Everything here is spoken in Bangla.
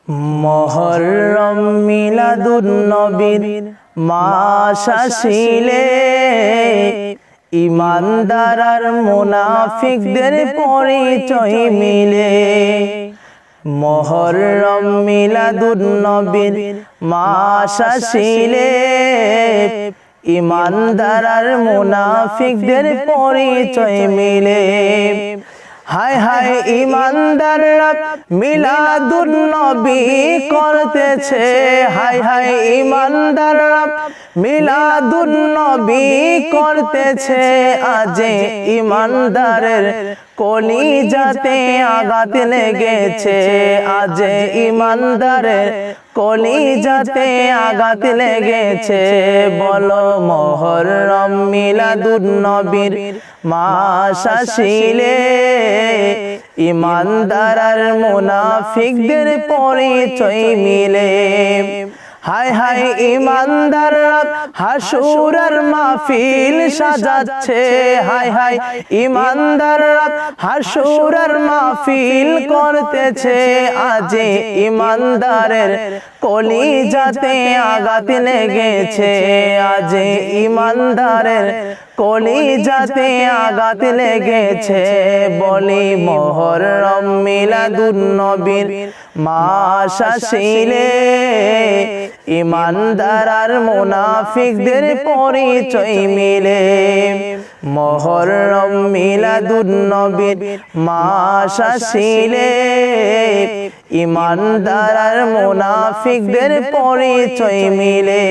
মুহররম মিলাদুন নবীর মাস আসিলে ঈমানদার আর মুনাফিকদের পরিচয় মিলে। মুহররম মিলাদুন নবীর মাস আসিলে ঈমানদার আর মুনাফিকদের পরিচয় মিলে। হায় হায় ঈমানদাররা মিলাদুন নবী করতেছে, হায় হায় ঈমানদাররা মিলাদুন নবী করতেছে। আজ ঈমানদারের কলিজাতে আঘাত লেগেছে, আজ ঈমানদারের কলিজাতে আঘাত লেগেছে। বলো মুহররম মিলাদুন নবীর মাস আসিলে ঈমানদার আর মুনাফিকদের পরিচয় মিলে। হায় হায় ঈমানদাররা হাসুরের মাহফিল সাজাচ্ছে, হায় হায় ঈমানদাররা হাসুরের মাহফিল করতেছে। আজ ঈমানদারের কলিজাতে আঘাত লেগেছে, আজ ঈমানদারের কলিজাতে আঘাত লেগেছে। বলি মুহররম মিলাদুন নবীর মাস আসিলে ঈমানদার আর মুনাফিকদের পরিচয় মিলে। মুহররম মিলাদুন নবীর মাস আসিলে ঈমানদার আর মুনাফিকদের পরিচয় মিলে।